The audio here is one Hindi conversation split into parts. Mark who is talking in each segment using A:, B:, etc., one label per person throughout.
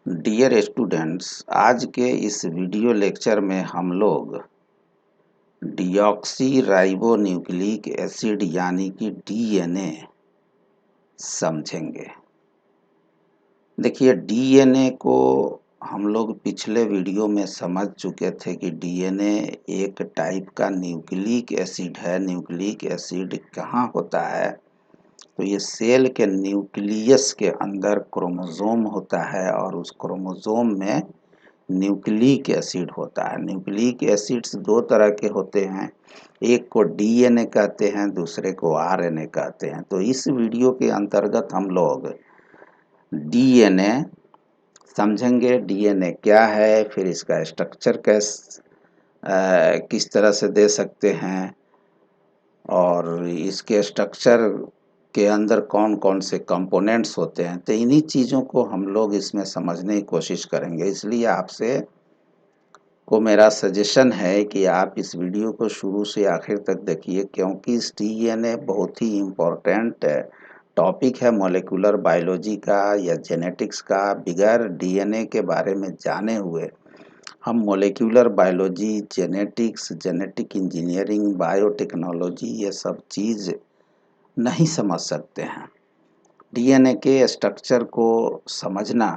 A: डियर स्टूडेंट्स, आज के इस वीडियो लेक्चर में हम लोग डिऑक्सी राइबो न्यूक्लिक एसिड यानी कि डीएनए समझेंगे। देखिए, डीएनए को हम लोग पिछले वीडियो में समझ चुके थे कि डीएनए एक टाइप का न्यूक्लिक एसिड है। न्यूक्लिक एसिड कहाँ होता है? तो ये सेल के न्यूक्लियस के अंदर क्रोमोसोम होता है और उस क्रोमोसोम में न्यूक्लिक एसिड होता है। न्यूक्लिक एसिड्स दो तरह के होते हैं, एक को डीएनए कहते हैं, दूसरे को आरएनए कहते हैं। तो इस वीडियो के अंतर्गत हम लोग डीएनए समझेंगे। डीएनए क्या है, फिर इसका स्ट्रक्चर किस तरह से दे सकते हैं और इसके स्ट्रक्चर के अंदर कौन कौन से कंपोनेंट्स होते हैं। तो इन्हीं चीज़ों को हम लोग इसमें समझने की कोशिश करेंगे। इसलिए आपसे को मेरा सजेशन है कि आप इस वीडियो को शुरू से आखिर तक देखिए, क्योंकि इस डीएनए बहुत ही इम्पोर्टेंट टॉपिक है मॉलिक्यूलर बायोलॉजी का या जेनेटिक्स का। बगैर डीएनए के बारे में जाने हुए हम molecular biology, genetics, genetic engineering, biotechnology ये सब चीज़ नहीं समझ सकते हैं। डीएनए के स्ट्रक्चर को समझना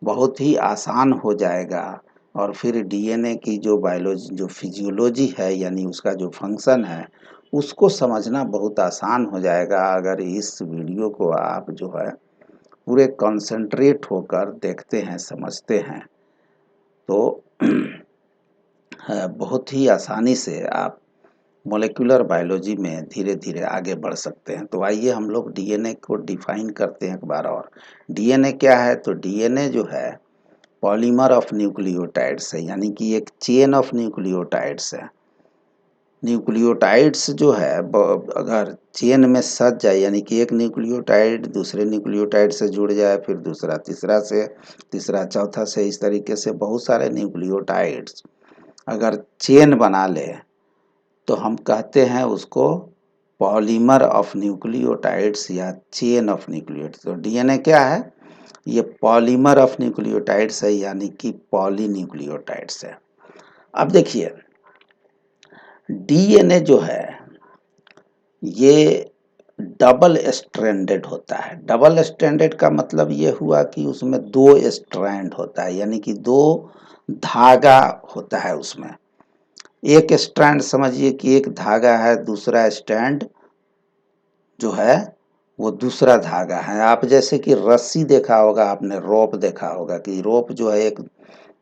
A: बहुत ही आसान हो जाएगा और फिर डीएनए की जो बायोलॉजी, जो फिजियोलॉजी है यानी उसका जो फंक्शन है, उसको समझना बहुत आसान हो जाएगा अगर इस वीडियो को आप जो है पूरे कंसंट्रेट होकर देखते हैं, समझते हैं। तो बहुत ही आसानी से आप मॉलिक्यूलर बायोलॉजी में धीरे धीरे आगे बढ़ सकते हैं। तो आइए हम लोग डीएनए को डिफाइन करते हैं एक बार और। डीएनए क्या है? तो डीएनए जो है पॉलीमर ऑफ न्यूक्लियोटाइड्स है, यानी कि एक चेन ऑफ न्यूक्लियोटाइड्स है। न्यूक्लियोटाइड्स जो है अगर चेन में सज जाए, यानी कि एक न्यूक्लियोटाइड दूसरे न्यूक्लियोटाइड से जुड़ जाए, फिर दूसरा तीसरा से, तीसरा चौथा से, इस तरीके से बहुत सारे न्यूक्लियोटाइड्स अगर चेन बना ले तो हम कहते हैं उसको पॉलीमर ऑफ न्यूक्लियोटाइड्स या चेन ऑफ न्यूक्लियोटाइड्स। तो डीएनए क्या है? ये पॉलीमर ऑफ न्यूक्लियोटाइड्स है, यानी कि पॉलीन्यूक्लियोटाइड्स है। अब देखिए, डीएनए जो है ये डबल स्ट्रैंडेड होता है। डबल स्ट्रैंडेड का मतलब ये हुआ कि उसमें दो स्ट्रैंड होता है, यानी कि दो धागा होता है उसमें। एक स्ट्रैंड समझिए कि एक धागा है, दूसरा स्ट्रैंड जो है वो दूसरा धागा है। आप जैसे कि रस्सी देखा होगा आपने, रोप देखा होगा कि रोप जो है एक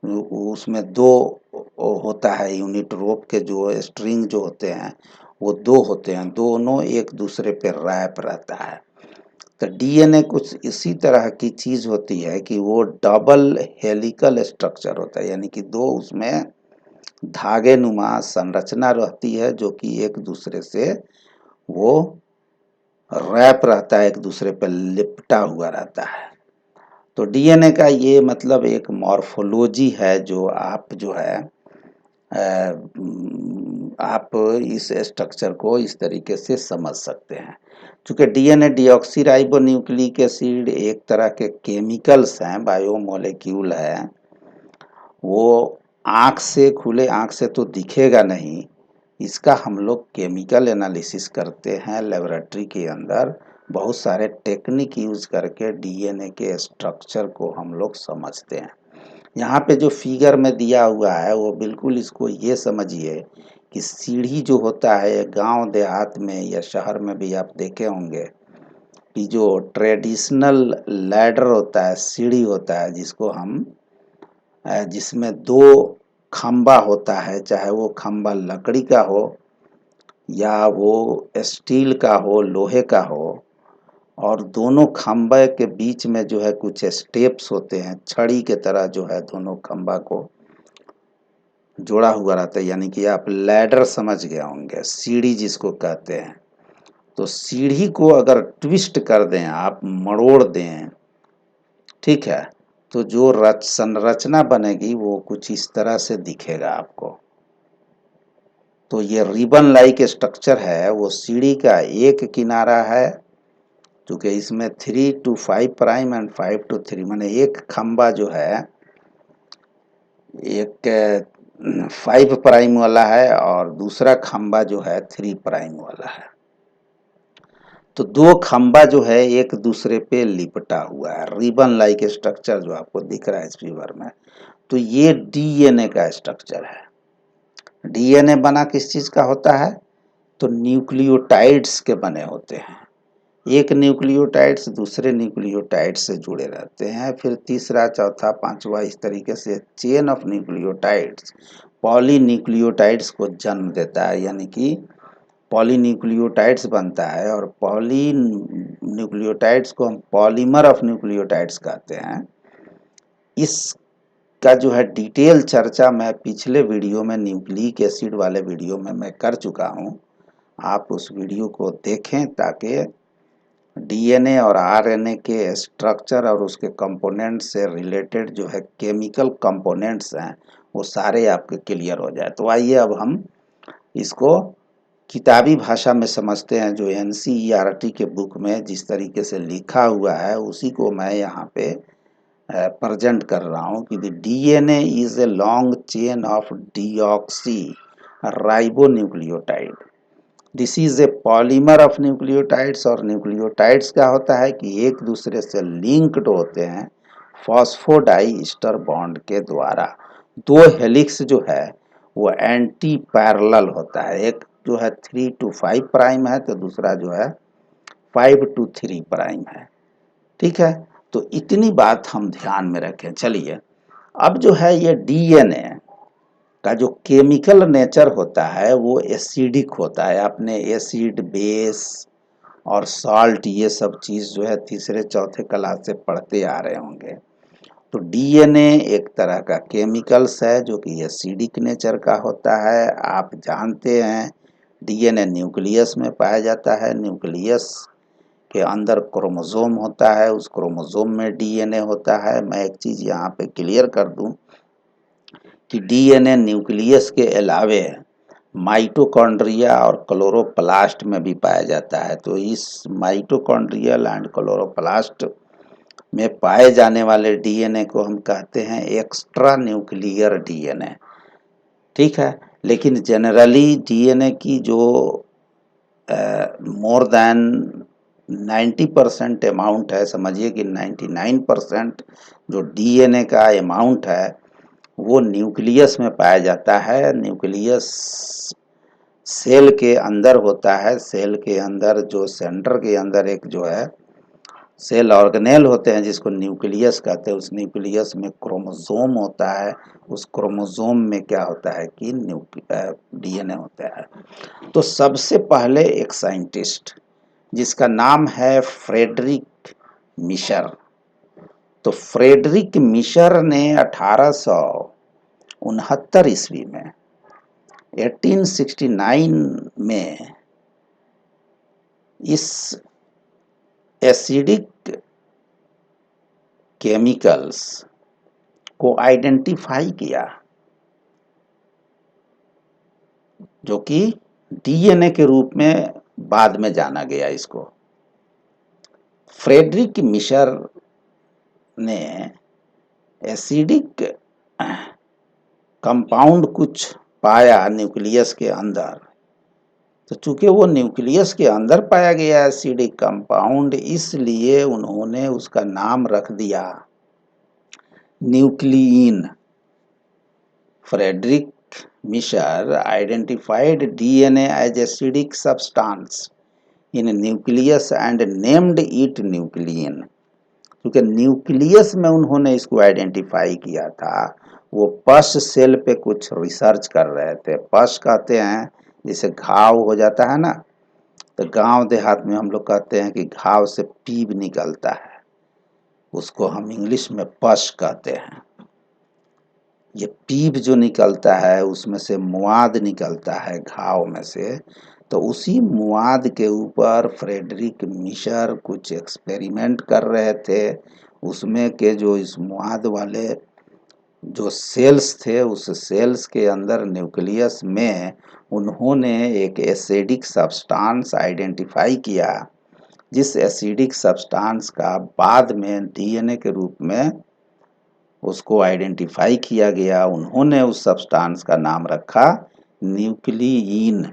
A: उसमें दो होता है यूनिट। रोप के जो स्ट्रिंग जो होते हैं वो दो होते हैं, दोनों एक दूसरे पे रैप रहता है। तो डीएनए कुछ इसी तरह की चीज होती है कि वो डबल हेलिकल स्ट्रक्चर होता है, यानी कि दो उसमें धागे नुमा संरचना रहती है जो कि एक दूसरे से वो रैप रहता है, एक दूसरे पर लिपटा हुआ रहता है। तो डीएनए का ये मतलब एक मॉर्फोलॉजी है जो आप जो है आप इस स्ट्रक्चर को इस तरीके से समझ सकते हैं। चूँकि DNA deoxy ribo nucleic acid एक तरह के केमिकल्स हैं, बायोमोलेक्यूल है। वो आँख से, खुले आँख से तो दिखेगा नहीं, इसका हम लोग केमिकल एनालिसिस करते हैं लेबोरेटरी के अंदर। बहुत सारे टेक्निक यूज करके डीएनए के स्ट्रक्चर को हम लोग समझते हैं। यहाँ पे जो फिगर में दिया हुआ है वो बिल्कुल इसको ये समझिए कि सीढ़ी जो होता है गांव देहात में या शहर में भी आप देखे होंगे कि जो ट्रेडिशनल लैडर होता है, सीढ़ी होता है, जिसको हम जिसमें दो खंबा होता है, चाहे वो खंबा लकड़ी का हो या वो स्टील का हो, लोहे का हो, और दोनों खंबे के बीच में जो है कुछ स्टेप्स होते हैं, छड़ी के तरह जो है दोनों खंबा को जोड़ा हुआ रहता है, यानी कि आप लैडर समझ गए होंगे, सीढ़ी जिसको कहते हैं। तो सीढ़ी को अगर ट्विस्ट कर दें, आप मरोड़ दें, ठीक है, तो जो संरचना बनेगी वो कुछ इस तरह से दिखेगा आपको। तो ये रिबन लाइक स्ट्रक्चर है, वो सीढ़ी का एक किनारा है क्योंकि इसमें 3 to 5 प्राइम एंड 5 to 3 माने एक खंबा जो है एक 5 प्राइम वाला है और दूसरा खंबा जो है 3 प्राइम वाला है। तो दो खंबा जो है एक दूसरे पे लिपटा हुआ है, रिबन लाइक स्ट्रक्चर जो आपको दिख रहा है इस फिगर में। तो ये डीएनए का स्ट्रक्चर है। डीएनए बना किस चीज का होता है? तो न्यूक्लियोटाइड्स के बने होते हैं। एक न्यूक्लियोटाइड्स दूसरे न्यूक्लियोटाइड से जुड़े रहते हैं, फिर तीसरा चौथा पांचवा इस तरीके से चेन ऑफ न्यूक्लियोटाइड्स पॉलीन्यूक्लियोटाइड्स को जन्म देता है, यानी कि पॉलीन्यूक्लियोटाइड्स बनता है। और पॉलीन्यूक्लियोटाइड्स को हम पॉलीमर ऑफ न्यूक्लियोटाइड्स कहते हैं। इसका जो है डिटेल चर्चा मैं पिछले वीडियो में न्यूक्लिक एसिड वाले वीडियो में मैं कर चुका हूँ। आप उस वीडियो को देखें ताकि डीएनए और आरएनए के स्ट्रक्चर और उसके कंपोनेंट से रिलेटेड जो है केमिकल कंपोनेंट्स हैं वो सारे आपके क्लियर हो जाए। तो आइए अब हम इसको किताबी भाषा में समझते हैं। जो एनसीईआरटी के बुक में जिस तरीके से लिखा हुआ है उसी को मैं यहाँ पे प्रेजेंट कर रहा हूँ कि DNA is a long chain of deoxy ribonucleotide. This is a polymer of nucleotides. और न्यूक्लियोटाइड्स क्या होता है कि एक दूसरे से लिंक्ड होते हैं फॉस्फोडाइस्टर बॉन्ड के द्वारा। दो हेलिक्स जो है वो एंटी पैरेलल होता है, एक जो है 3 to 5 प्राइम है तो दूसरा जो है 5 to 3 प्राइम है। ठीक है, तो इतनी बात हम ध्यान में रखें। चलिए अब जो है ये डीएनए का जो केमिकल नेचर होता है वो एसिडिक होता है। आपने एसिड, बेस और सॉल्ट ये सब चीज़ जो है तीसरे चौथे क्लास से पढ़ते आ रहे होंगे। तो डीएनए एक तरह का केमिकल्स है जो कि एसिडिक नेचर का होता है। आप जानते हैं डीएनए न्यूक्लियस में पाया जाता है। न्यूक्लियस के अंदर क्रोमोसोम होता है, उस क्रोमोसोम में डीएनए होता है। मैं एक चीज़ यहाँ पे क्लियर कर दूं कि डीएनए न्यूक्लियस के अलावे माइटोकॉन्ड्रिया और क्लोरोप्लास्ट में भी पाया जाता है। तो इस माइटोकॉन्ड्रियल एंड क्लोरोप्लास्ट में पाए जाने वाले डीएनए को हम कहते हैं एक्स्ट्रा न्यूक्लियर डीएनए। ठीक है, लेकिन जनरली डीएनए की जो मोर देन 90% अमाउंट है, समझिए कि 99% जो डीएनए का अमाउंट है वो न्यूक्लियस में पाया जाता है। न्यूक्लियस सेल के अंदर होता है। सेल के अंदर जो सेंटर के अंदर एक जो है सेल ऑर्गेनेल होते हैं जिसको न्यूक्लियस कहते हैं। उस न्यूक्लियस में क्रोमोसोम होता है। उस क्रोमोसोम में क्या होता है कि डीएनए होता है। तो सबसे पहले एक साइंटिस्ट जिसका नाम है फ्रेडरिक मिशर। तो फ्रेडरिक मिशर ने 1869 ईस्वी में 1869 में इस एसिडिक केमिकल्स को आइडेंटिफाई किया जो कि डीएनए के रूप में बाद में जाना गया इसको। फ्रेडरिक मिशर ने एसिडिक कंपाउंड कुछ पाया न्यूक्लियस के अंदर। तो चूंकि वो न्यूक्लियस के अंदर पाया गया एसिडिक कंपाउंड, इसलिए उन्होंने उसका नाम रख दिया nuclein. Friedrich Miescher identified DNA as acidic substance in nucleus and named it nuclein. क्योंकि न्यूक्लियस में उन्होंने इसको आइडेंटिफाई किया था। वो पश सेल पे कुछ रिसर्च कर रहे थे। पश कहते हैं जैसे घाव हो जाता है ना, तो गांव देहात में हम लोग कहते हैं कि घाव से पीप निकलता है, उसको हम इंग्लिश में पश कहते हैं। ये पीप जो निकलता है उसमें से मुआद निकलता है घाव में से। तो उसी मुआद के ऊपर फ्रेडरिक मिशर कुछ एक्सपेरिमेंट कर रहे थे। उसमें के जो इस मुआद वाले जो सेल्स थे उस सेल्स के अंदर न्यूक्लियस में उन्होंने एक एसिडिक सब्सटेंस आइडेंटिफाई किया जिस एसिडिक सब्सटेंस का बाद में डीएनए के रूप में उसको आइडेंटिफाई किया गया, उन्होंने उस सब्सटेंस का नाम रखा न्यूक्लियीन।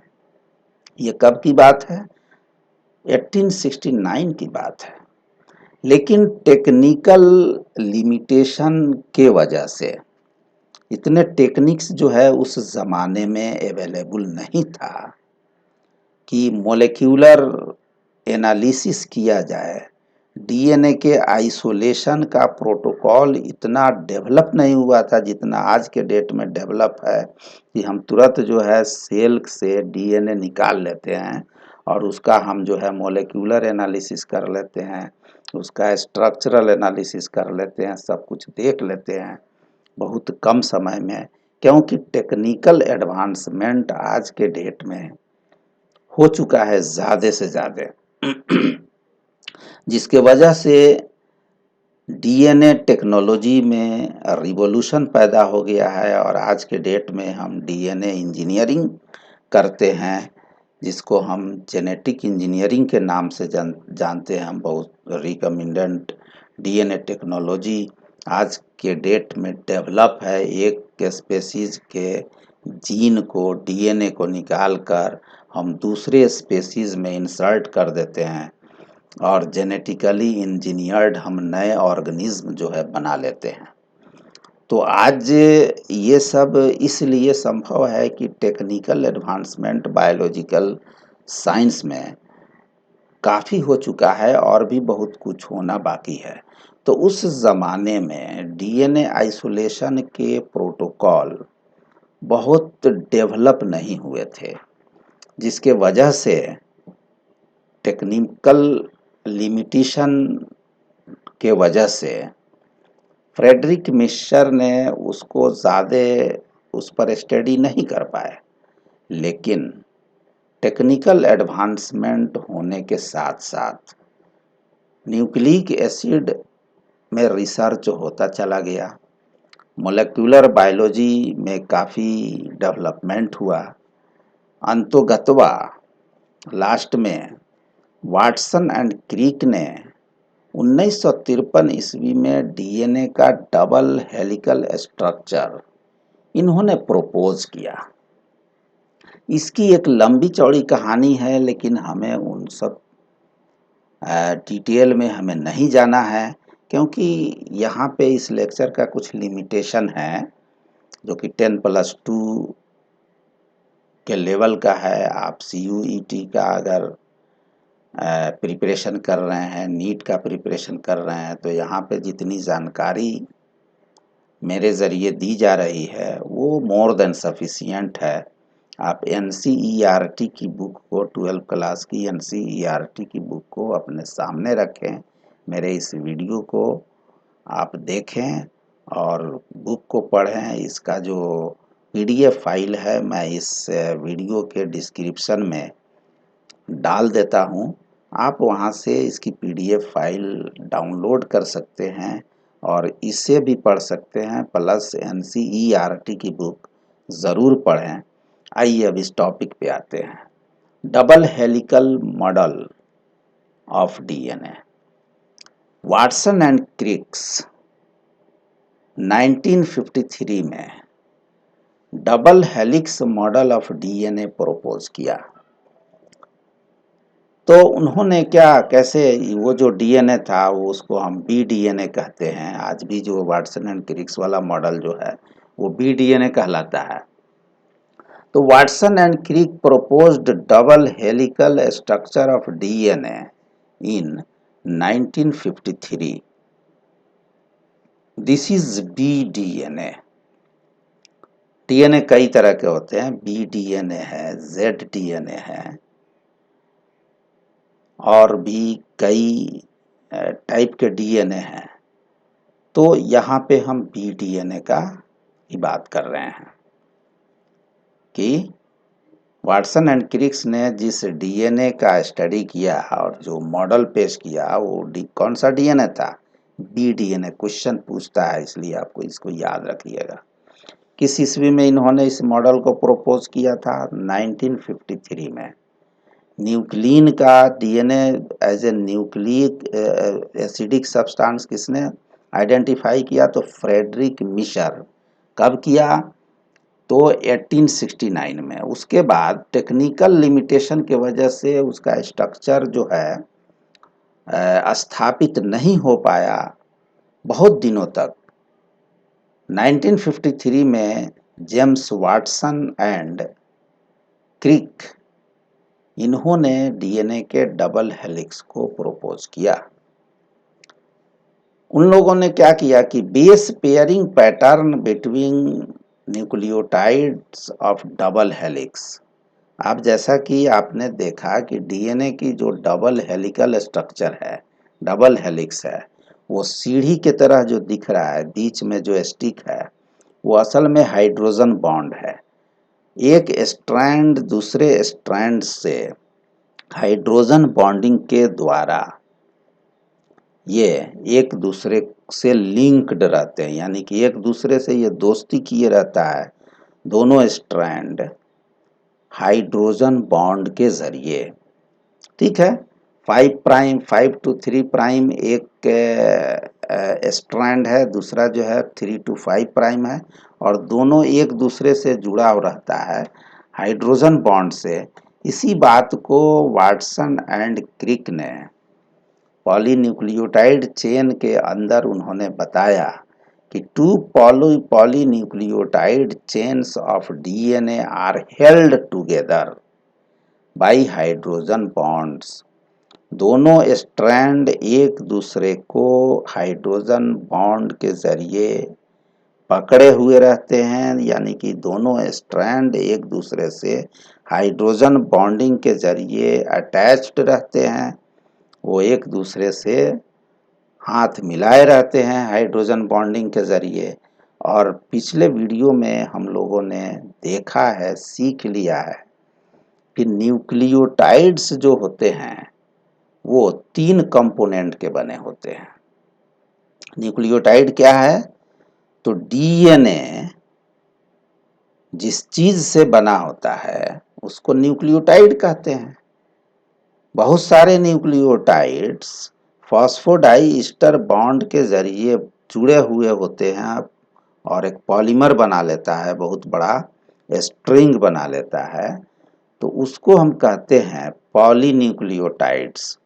A: ये कब की बात है? 1869 की बात है। लेकिन टेक्निकल लिमिटेशन के वजह से इतने टेक्निक्स जो है उस ज़माने में अवेलेबल नहीं था कि मॉलिक्यूलर एनालिसिस किया जाए। डीएनए के आइसोलेशन का प्रोटोकॉल इतना डेवलप नहीं हुआ था जितना आज के डेट में डेवलप है कि हम तुरंत जो है सेल से डीएनए निकाल लेते हैं और उसका हम जो है मॉलिक्यूलर एनालिसिस कर लेते हैं, उसका स्ट्रक्चरल एनालिसिस कर लेते हैं, सब कुछ देख लेते हैं बहुत कम समय में। क्योंकि टेक्निकल एडवांसमेंट आज के डेट में हो चुका है ज़्यादा से ज़्यादा, जिसके वजह से डीएनए टेक्नोलॉजी में रिवॉल्यूशन पैदा हो गया है और आज के डेट में हम डीएनए इंजीनियरिंग करते हैं, जिसको हम जेनेटिक इंजीनियरिंग के नाम से जानते हैं। हम बहुत रिकमेंडेंट डीएनए टेक्नोलॉजी आज के डेट में डेवलप है। एक स्पेसीज के जीन को, डीएनए को निकाल कर हम दूसरे स्पेसीज में इंसर्ट कर देते हैं और जेनेटिकली इंजीनियर्ड हम नए ऑर्गेनिज्म जो है बना लेते हैं। तो आज ये सब इसलिए संभव है कि टेक्निकल एडवांसमेंट बायोलॉजिकल साइंस में काफ़ी हो चुका है और भी बहुत कुछ होना बाकी है। तो उस ज़माने में डीएनए आइसोलेशन के प्रोटोकॉल बहुत डेवलप नहीं हुए थे, जिसके वजह से टेक्निकल लिमिटेशन के वजह से फ्रेडरिक मिशर ने उसको ज़्यादा उस पर स्टडी नहीं कर पाए। लेकिन टेक्निकल एडवांसमेंट होने के साथ साथ न्यूक्लिक एसिड में रिसर्च होता चला गया, मोलेक्युलर बायोलॉजी में काफ़ी डेवलपमेंट हुआ। अंतोगत्वा लास्ट में वाटसन एंड क्रिक ने 1953 ईस्वी में डीएनए का डबल हेलिकल स्ट्रक्चर इन्होंने प्रपोज किया। इसकी एक लंबी चौड़ी कहानी है, लेकिन हमें उन सब डिटेल में हमें नहीं जाना है, क्योंकि यहाँ पे इस लेक्चर का कुछ लिमिटेशन है जो कि 10+2 के लेवल का है। आप CUET का अगर प्रिपरेशन कर रहे हैं, नीट का प्रिपरेशन कर रहे हैं, तो यहाँ पे जितनी जानकारी मेरे ज़रिए दी जा रही है वो मोर देन सफिशिएंट है। आप NCERT की बुक को, 12 क्लास की NCERT की बुक को अपने सामने रखें, मेरे इस वीडियो को आप देखें और बुक को पढ़ें। इसका जो PDF फाइल है मैं इस वीडियो के डिस्क्रिप्शन में डाल देता हूँ, आप वहाँ से इसकी PDF फाइल डाउनलोड कर सकते हैं और इसे भी पढ़ सकते हैं, प्लस NCERT की बुक ज़रूर पढ़ें। आइए अब इस टॉपिक पे आते हैं, double helical model of DNA. Watson and Crick's 1953 में double helix model of DNA propose किया। तो उन्होंने कैसे वो जो डीएनए था वो उसको हम BDNA कहते हैं। आज भी जो वाटसन एंड क्रिक्स वाला मॉडल जो है वो BDNA कहलाता है। तो Watson and Crick proposed double helical structure of DNA in 1953। This is BDNA। DNA कई तरह के होते हैं, BDNA है, ZDNA है और भी कई टाइप के डीएनए हैं। तो यहाँ पे हम BDNA का ही बात कर रहे हैं कि वाटसन एंड क्रिक्स ने जिस डीएनए का स्टडी किया और जो मॉडल पेश किया वो कौन सा डीएनए था? BDNA। क्वेश्चन पूछता है, इसलिए आपको इसको याद रखिएगा। किस ईस्वी में इन्होंने इस मॉडल को प्रपोज किया था? 1953 में। न्यूक्लिन का DNA as a nucleic acidic substance किसने आइडेंटिफाई किया? तो फ्रेडरिक मिशर। कब किया? तो 1869 में। उसके बाद टेक्निकल लिमिटेशन की वजह से उसका स्ट्रक्चर जो है स्थापित नहीं हो पाया बहुत दिनों तक। 1953 में जेम्स वाटसन एंड क्रिक, इन्होंने डीएनए के डबल हेलिक्स को प्रपोज किया। उन लोगों ने क्या किया कि base pairing pattern between nucleotides of double helix. आप जैसा कि आपने देखा कि डीएनए की जो डबल हेलिकल स्ट्रक्चर है, डबल हेलिक्स है, वो सीढ़ी के तरह जो दिख रहा है, बीच में जो स्टिक है, वो असल में हाइड्रोजन बॉन्ड है। एक स्ट्रैंड दूसरे स्ट्रैंड से हाइड्रोजन बॉन्डिंग के द्वारा ये एक दूसरे से लिंक्ड रहते हैं, यानी कि एक दूसरे से ये दोस्ती किए रहता है दोनों स्ट्रैंड हाइड्रोजन बॉन्ड के जरिए। ठीक है, 5 प्राइम 5 to 3 प्राइम एक स्ट्रैंड है, दूसरा जो है 3 to 5 प्राइम है, और दोनों एक दूसरे से जुड़ा रहता है हाइड्रोजन बॉन्ड से। इसी बात को वाटसन एंड क्रिक ने पॉलीन्यूक्लियोटाइड चेन के अंदर उन्होंने बताया कि two polynucleotide chains of DNA are held together by hydrogen bonds. दोनों स्ट्रैंड एक दूसरे को हाइड्रोजन बॉन्ड के जरिए पकड़े हुए रहते हैं, यानी कि दोनों स्ट्रैंड एक दूसरे से हाइड्रोजन बॉन्डिंग के जरिए अटैच्ड रहते हैं। वो एक दूसरे से हाथ मिलाए रहते हैं हाइड्रोजन बॉन्डिंग के जरिए। और पिछले वीडियो में हम लोगों ने देखा है, सीख लिया है कि न्यूक्लियोटाइड्स जो होते हैं वो 3 कंपोनेंट के बने होते हैं। न्यूक्लियोटाइड क्या है? तो डीएनए जिस चीज से बना होता है उसको न्यूक्लियोटाइड कहते हैं। बहुत सारे न्यूक्लियोटाइड्स फॉस्फोडाइस्टर बॉन्ड के जरिए जुड़े हुए होते हैं और एक पॉलीमर बना लेता है, बहुत बड़ा स्ट्रिंग बना लेता है, तो उसको हम कहते हैं पॉलीन्यूक्लियोटाइड्स।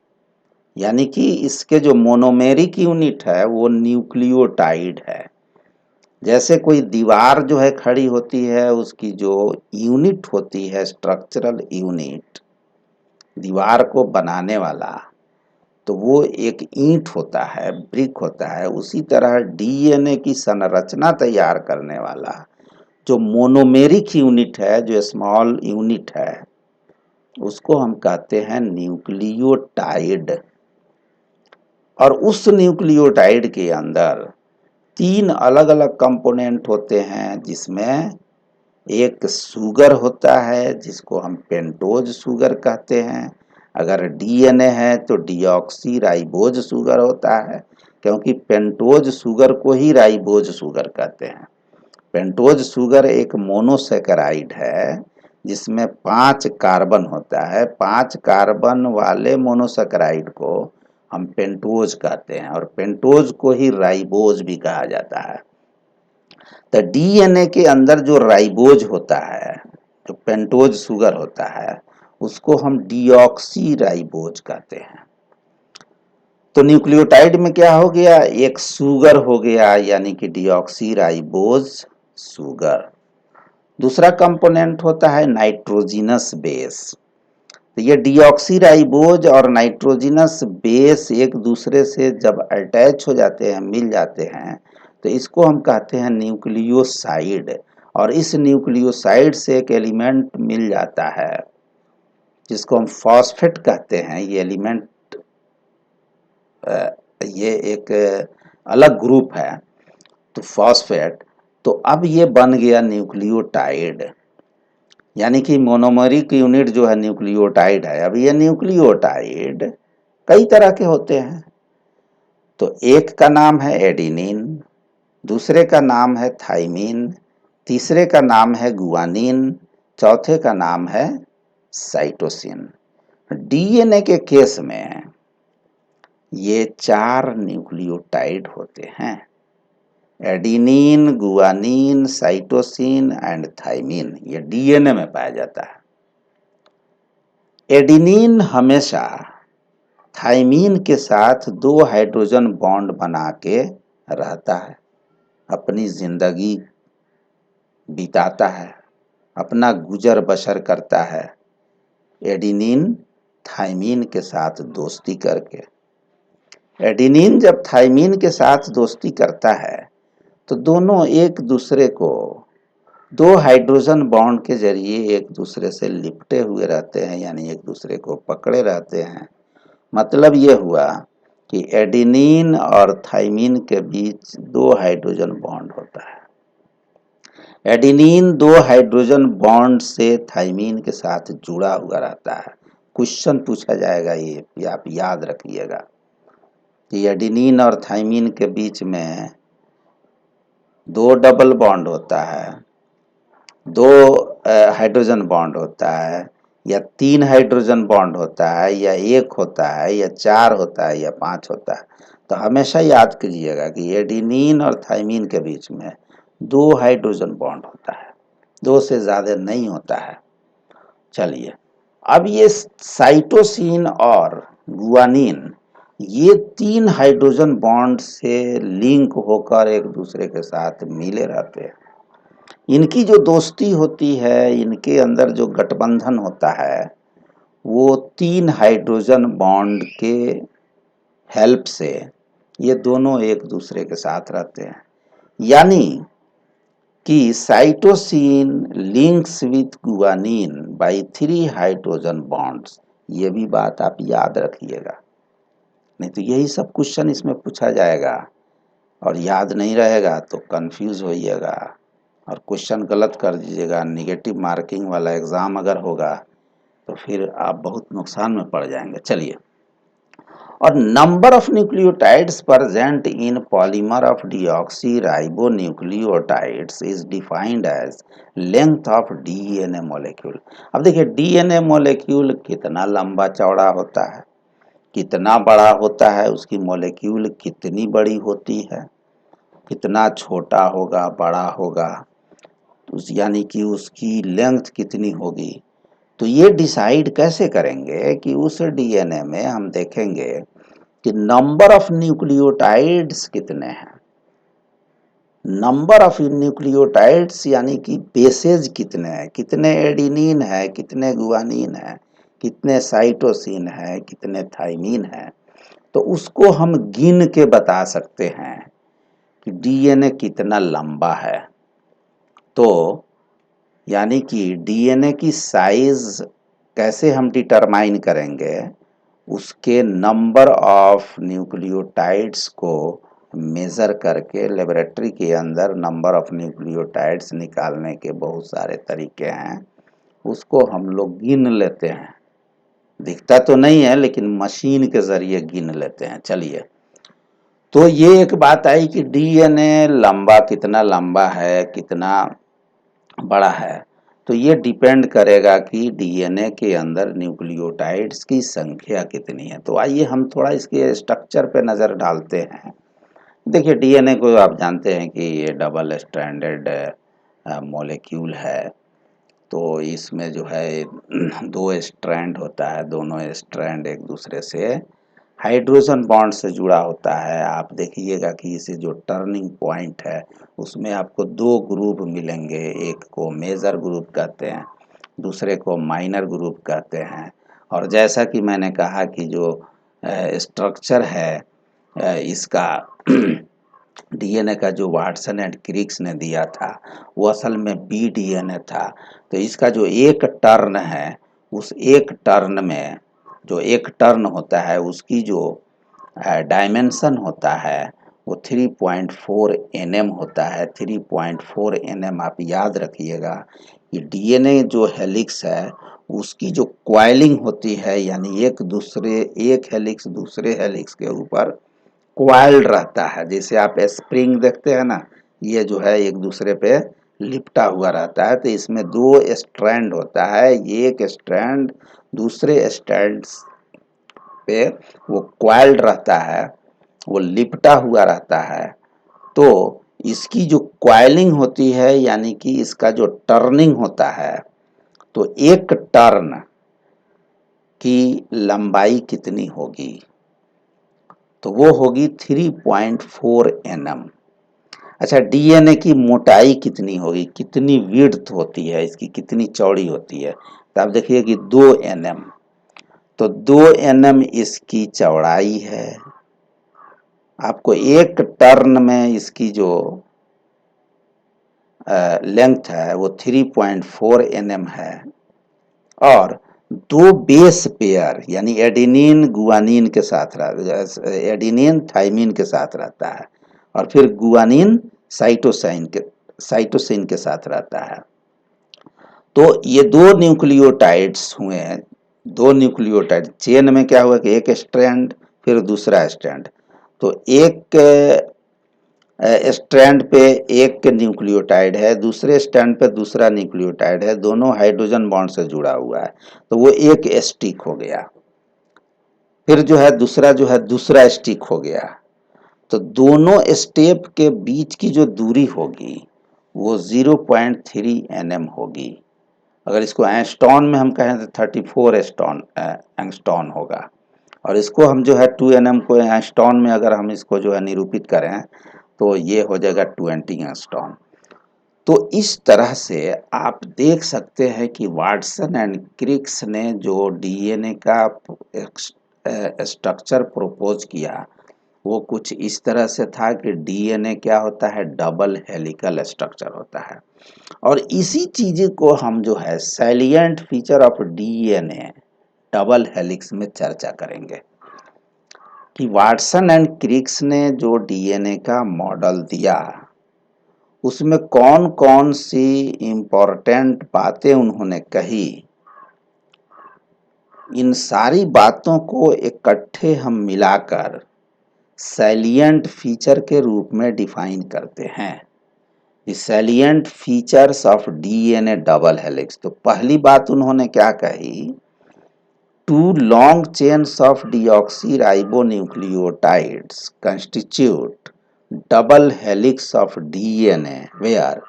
A: यानी कि इसके जो मोनोमेरिक यूनिट है वो न्यूक्लियोटाइड है। जैसे कोई दीवार जो है खड़ी होती है, उसकी जो यूनिट होती है, स्ट्रक्चरल यूनिट, दीवार को बनाने वाला, तो वो एक ईंट होता है, ब्रिक होता है। उसी तरह डीएनए की संरचना तैयार करने वाला जो मोनोमेरिक यूनिट है, जो स्मॉल यूनिट है, उसको हम कहते हैं न्यूक्लियोटाइड। और उस न्यूक्लियोटाइड के अंदर 3 अलग अलग कंपोनेंट होते हैं, जिसमें एक शुगर होता है जिसको हम पेंटोज शुगर कहते हैं। अगर डीएनए है तो डीऑक्सी राइबोज शुगर होता है, क्योंकि पेंटोज शुगर को ही राइबोज शुगर कहते हैं। पेंटोज शुगर एक मोनोसेकेराइड है जिसमें 5 कार्बन होता है। 5 कार्बन वाले मोनोसेकेराइड को हम पेंटोज कहते हैं, और पेंटोज को ही राइबोज भी कहा जाता है। तो डीएनए के अंदर जो राइबोज होता है, जो पेंटोज शुगर होता है, उसको हम डीऑक्सी राइबोज कहते हैं। तो न्यूक्लियोटाइड में क्या हो गया? एक शुगर हो गया, यानी कि डीऑक्सी राइबोज शुगर। दूसरा कंपोनेंट होता है नाइट्रोजिनस बेस। तो ये डीऑक्सी राइबोज और नाइट्रोजिनस बेस एक दूसरे से जब अटैच हो जाते हैं, मिल जाते हैं, तो इसको हम कहते हैं न्यूक्लियोसाइड। और इस न्यूक्लियोसाइड से एक एलिमेंट मिल जाता है जिसको हम फॉस्फेट कहते हैं। ये एलिमेंट ये एक अलग ग्रुप है, तो फॉस्फेट। तो अब ये बन गया न्यूक्लियोटाइड, यानी कि मोनोमरिक यूनिट जो है न्यूक्लियोटाइड है। अब ये न्यूक्लियोटाइड कई तरह के होते हैं। तो एक का नाम है एडिनिन, दूसरे का नाम है थाइमिन, तीसरे का नाम है गुआनिन, चौथे का नाम है साइटोसिन। डीएनए के केस में ये 4 न्यूक्लियोटाइड होते हैं, adenine, guanine, cytosine and thymine. ये डीएनए में पाया जाता है। एडिनिन हमेशा थाइमिन के साथ 2 हाइड्रोजन बॉन्ड बना के रहता है, अपनी जिंदगी बिताता है, अपना गुजर बसर करता है एडिनिन थाइमिन के साथ दोस्ती करके। एडिनिन जब थाइमिन के साथ दोस्ती करता है तो दोनों एक दूसरे को 2 हाइड्रोजन बॉन्ड के जरिए एक दूसरे से लिपटे हुए रहते हैं, यानी एक दूसरे को पकड़े रहते हैं। मतलब ये हुआ कि एडिनिन और थाइमिन के बीच 2 हाइड्रोजन बॉन्ड होता है। एडिनिन 2 हाइड्रोजन बॉन्ड से थाइमिन के साथ जुड़ा हुआ रहता है। क्वेश्चन पूछा जाएगा, ये आप याद रखिएगा कि एडिनिन और थाइमिन के बीच में 2 डबल बॉन्ड होता है, 2 हाइड्रोजन बॉन्ड होता है, या 3 हाइड्रोजन बॉन्ड होता है, या 1 होता है, या 4 होता है, या 5 होता है। तो हमेशा याद कीजिएगा कि एडिनिन और थाइमिन के बीच में 2 हाइड्रोजन बॉन्ड होता है, 2 से ज़्यादा नहीं होता है। चलिए, अब ये साइटोसिन और गुआनिन ये 3 हाइड्रोजन बॉन्ड से लिंक होकर एक दूसरे के साथ मिले रहते हैं। इनकी जो दोस्ती होती है, इनके अंदर जो गठबंधन होता है, वो 3 हाइड्रोजन बॉन्ड के हेल्प से ये दोनों एक दूसरे के साथ रहते हैं। यानी कि cytosine links with guanine by 3 hydrogen bonds. ये भी बात आप याद रखिएगा, नहीं तो यही सब क्वेश्चन इसमें पूछा जाएगा और याद नहीं रहेगा तो कंफ्यूज होइएगा और क्वेश्चन गलत कर दीजिएगा। नेगेटिव मार्किंग वाला एग्ज़ाम अगर होगा तो फिर आप बहुत नुकसान में पड़ जाएंगे। चलिए, और number of nucleotides present in polymer of deoxyribonucleotides is defined as length of DNA molecule. अब देखिए, डीएनए मॉलिक्यूल कितना लंबा चौड़ा होता है, कितना बड़ा होता है, उसकी मॉलिक्यूल कितनी बड़ी होती है, कितना छोटा होगा, बड़ा होगा, यानी कि उसकी लेंथ कितनी होगी। तो ये डिसाइड कैसे करेंगे कि उस डीएनए में हम देखेंगे कि नंबर ऑफ न्यूक्लियोटाइड्स कितने हैं। नंबर ऑफ न्यूक्लियोटाइड्स यानी कि बेसेज कितने हैं, कितने एडिनिन है, कितने गुआनिन है, कितने साइटोसिन है, कितने थाइमिन है। तो उसको हम गिन के बता सकते हैं कि डीएनए कितना लंबा है। तो यानी कि डीएनए की साइज कैसे हम डिटरमाइन करेंगे, उसके नंबर ऑफ न्यूक्लियोटाइड्स को मेज़र करके। लेबोरेटरी के अंदर नंबर ऑफ न्यूक्लियोटाइड्स निकालने के बहुत सारे तरीके हैं, उसको हम लोग गिन लेते हैं। दिखता तो नहीं है लेकिन मशीन के ज़रिए गिन लेते हैं। चलिए, तो ये एक बात आई कि डीएनए लंबा, कितना लंबा है, कितना बड़ा है। तो ये डिपेंड करेगा कि डीएनए के अंदर न्यूक्लियोटाइड्स की संख्या कितनी है। तो आइए हम थोड़ा इसके स्ट्रक्चर पे नज़र डालते हैं। देखिए, डीएनए को आप जानते हैं कि ये डबल स्ट्रैंडेड मॉलिक्यूल है। तो इसमें जो है 2 स्ट्रैंड होता है, दोनों स्ट्रैंड एक दूसरे से हाइड्रोजन बॉन्ड से जुड़ा होता है। आप देखिएगा कि इसे जो टर्निंग पॉइंट है उसमें आपको 2 ग्रुप मिलेंगे, एक को मेजर ग्रुप कहते हैं, दूसरे को माइनर ग्रुप कहते हैं। और जैसा कि मैंने कहा कि जो स्ट्रक्चर है इसका डीएनए का जो वाटसन एंड क्रिक्स ने दिया था वो असल में बी डीएनए था। तो इसका जो एक टर्न है, उस एक टर्न में जो एक टर्न होता है उसकी जो डायमेंशन होता है वो 3.4 एनएम होता है। 3.4 एनएम आप याद रखिएगा कि डीएनए जो हेलिक्स है उसकी जो क्वाइलिंग होती है, यानी एक हेलिक्स दूसरे हेलिक्स के ऊपर क्वाइल्ड रहता है। जैसे आप स्प्रिंग देखते हैं ना, ये जो है एक दूसरे पे लिपटा हुआ रहता है, तो इसमें दो स्ट्रैंड होता है, एक स्ट्रैंड दूसरे स्ट्रैंड पे वो क्वाइल्ड रहता है, वो लिपटा हुआ रहता है। तो इसकी जो क्वाइलिंग होती है यानी कि इसका जो टर्निंग होता है, तो एक टर्न की लंबाई कितनी होगी, तो वो होगी 3.4 nm। अच्छा, डीएनए की मोटाई कितनी होगी, कितनी विड्थ होती है इसकी, कितनी चौड़ी होती है, तो आप देखिए कि 2 nm, तो 2 nm इसकी चौड़ाई है। आपको एक टर्न में इसकी जो लेंथ है वो 3.4 nm है। और दो बेस पेयर यानी एडेनिन गुआनिन के साथ एडेनिन थाइमिन के साथ रहता है, और फिर गुआनिन साइटोसिन के साथ रहता है। तो ये दो न्यूक्लियोटाइड्स हुए हैं, दो न्यूक्लियोटाइड चेन में क्या हुआ कि एक स्ट्रैंड फिर दूसरा स्ट्रैंड, तो एक स्ट्रैंड पे एक न्यूक्लियोटाइड है, दूसरे स्ट्रैंड पे दूसरा न्यूक्लियोटाइड है, दोनों हाइड्रोजन बॉन्ड से जुड़ा हुआ है, तो वो एक स्टिक हो गया। फिर जो है दूसरा स्टिक हो गया। तो दोनों स्टेप के बीच की जो दूरी होगी वो 0.3 nm होगी। अगर इसको एंगस्ट्रॉन में हम कहें तो 34 एंगस्ट्रॉन होगा, और इसको हम जो है 2 nm को एंगस्ट्रॉन में अगर हम इसको जो है निरूपित करें तो ये हो जाएगा 20 एंगस्ट्रॉन। तो इस तरह से आप देख सकते हैं कि वाटसन एंड क्रिक्स ने जो डीएनए का स्ट्रक्चर प्रपोज किया वो कुछ इस तरह से था कि डीएनए क्या होता है, डबल हेलिकल स्ट्रक्चर होता है। और इसी चीज को हम जो है salient feature of DNA double helix में चर्चा करेंगे कि वाटसन एंड क्रिक्स ने जो डीएनए का मॉडल दिया उसमें कौन कौन सी इम्पोर्टेंट बातें उन्होंने कही। इन सारी बातों को इकट्ठे हम मिलाकर सैलिएंट फीचर के रूप में डिफाइन करते हैं, the salient features of DNA double helix. तो पहली बात उन्होंने क्या कही, two long chains of deoxyribonucleotides constitute double helix of DNA where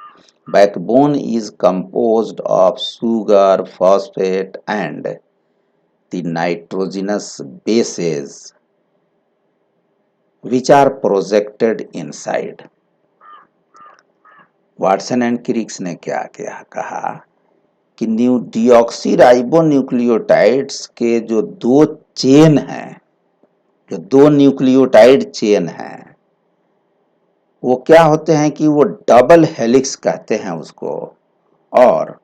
A: backbone is composed of sugar, phosphate and the nitrogenous bases which are projected inside. Watson and Crick's ने क्या क्या कहा कि डीऑक्सीराइबोन्यूक्लियोटाइड्स के जो दो चेन हैं, जो दो न्यूक्लियोटाइड चेन हैं, वो क्या होते हैं कि वो डबल हेलिक्स कहते हैं उसको। और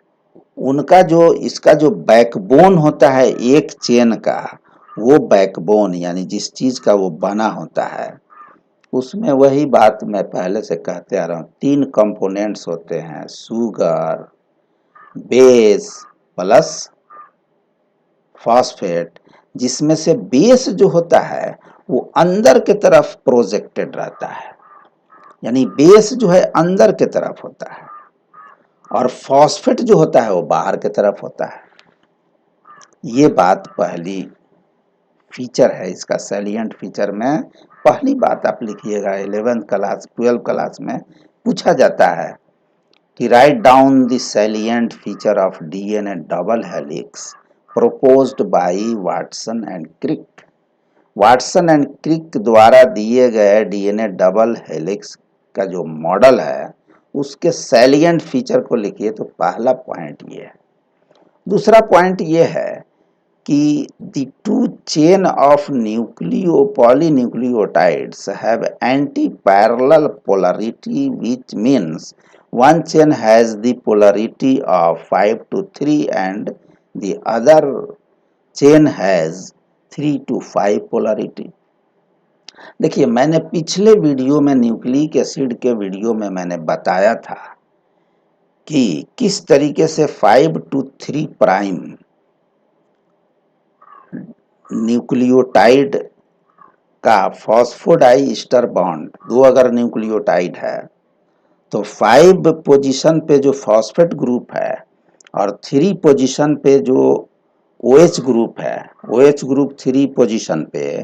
A: उनका जो इसका जो बैकबोन होता है एक चेन का, वो बैकबोन यानी जिस चीज का वो बना होता है उसमें वही बात मैं पहले से कहते आ रहा हूँ, तीन कंपोनेंट्स होते हैं, शुगर, बेस प्लस फॉस्फेट, जिसमें से बेस जो होता है वो अंदर के तरफ प्रोजेक्टेड रहता है, यानी बेस जो है अंदर के तरफ होता है, और फॉस्फेट जो होता है वो बाहर के तरफ होता है। ये बात पहली फीचर है इसका, सैलिएंट फीचर में पहली बात आप लिखिएगा, 11th क्लास 12 क्लास में पूछा जाता है कि write down the salient feature of DNA double helix proposed by Watson and Crick. Watson and Crick द्वारा दिए गए डीएनए डबल हेलिक्स का जो मॉडल है उसके सैलिएंट फीचर को लिखिए। तो पहला पॉइंट ये है। दूसरा पॉइंट ये है कि the two chain of polynucleotides have anti-parallel polarity, which means one chain has the polarity of 5:3 and the other chain has 3:5 polarity। देखिए, मैंने पिछले वीडियो में न्यूक्लिक एसिड के वीडियो में मैंने बताया था कि किस तरीके से 5:3 प्राइम न्यूक्लियोटाइड का फॉस्फोडाइस्टर बॉन्ड, दो अगर न्यूक्लियोटाइड है तो 5 पोजीशन पे जो फॉस्फेट ग्रुप है और 3 पोजीशन पे जो OH ग्रुप है, OH ग्रुप 3 पोजीशन पे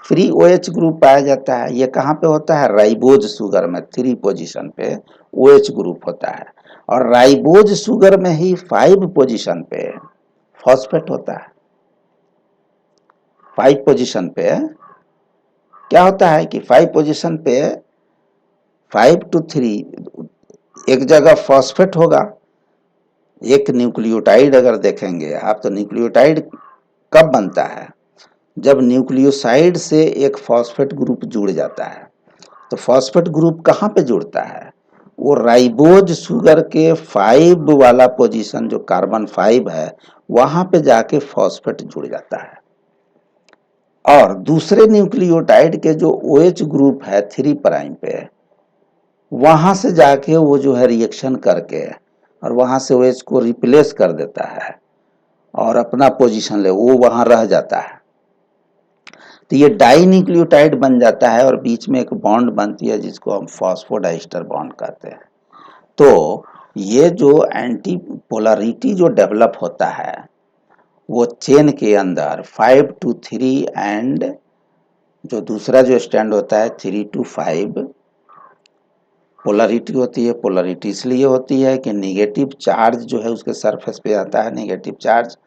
A: फ्री OH ग्रुप पाया जाता है। ये कहाँ पे होता है? राइबोज शुगर में 3 पोजीशन पे OH ग्रुप होता है और राइबोज शुगर में ही 5 पोजीशन पे फॉस्फेट होता है। 5 पोजीशन पे क्या होता है कि 5 पोजीशन पे 5 to 3 एक जगह फॉस्फेट होगा। एक न्यूक्लियोटाइड अगर देखेंगे आप तो न्यूक्लियोटाइड कब बनता है? जब न्यूक्लियोसाइड से एक फॉस्फेट ग्रुप जुड़ जाता है। तो फॉस्फेट ग्रुप कहाँ पे जुड़ता है? वो राइबोज शुगर के 5 वाला पोजीशन जो कार्बन 5 है वहां पे जाके फॉस्फेट जुड़ जाता है और दूसरे न्यूक्लियोटाइड के जो OH ग्रुप है 3 प्राइम पे वहां से जाके वो जो है रिएक्शन करके और वहां से OH को रिप्लेस कर देता है और अपना पोजीशन ले वो वहां रह जाता है। तो ये डाई न्यूक्लियोटाइड बन जाता है और बीच में एक बॉन्ड बनती है जिसको हम फॉस्फोडाइस्टर बॉन्ड कहते हैं। तो ये जो एंटी पोलरिटी जो डेवलप होता है वो चेन के अंदर 5 to 3 एंड जो दूसरा जो स्टैंड होता है 3 to 5 पोलरिटी होती है। पोलरिटी इसलिए होती है कि नेगेटिव चार्ज जो है उसके सरफेस पे आता है। नेगेटिव चार्ज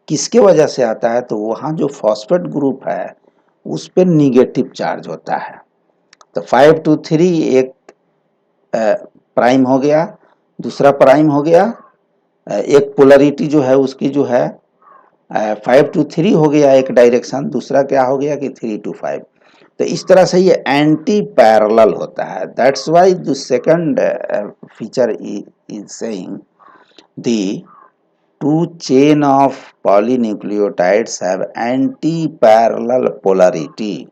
A: किसके वजह से आता है? तो वहाँ जो फॉस्फेट ग्रुप है उस पे नेगेटिव चार्ज होता है। तो 5 to 3 एक प्राइम हो गया, दूसरा प्राइम हो गया, एक पोलरिटी जो है उसकी जो है 5 to 3 हो गया एक डायरेक्शन, दूसरा क्या हो गया कि 3 to 5। तो इस तरह से ये एंटी पैरेलल होता है। That's why the second feature is saying the two chain of polynucleotides have anti-parallel polarity,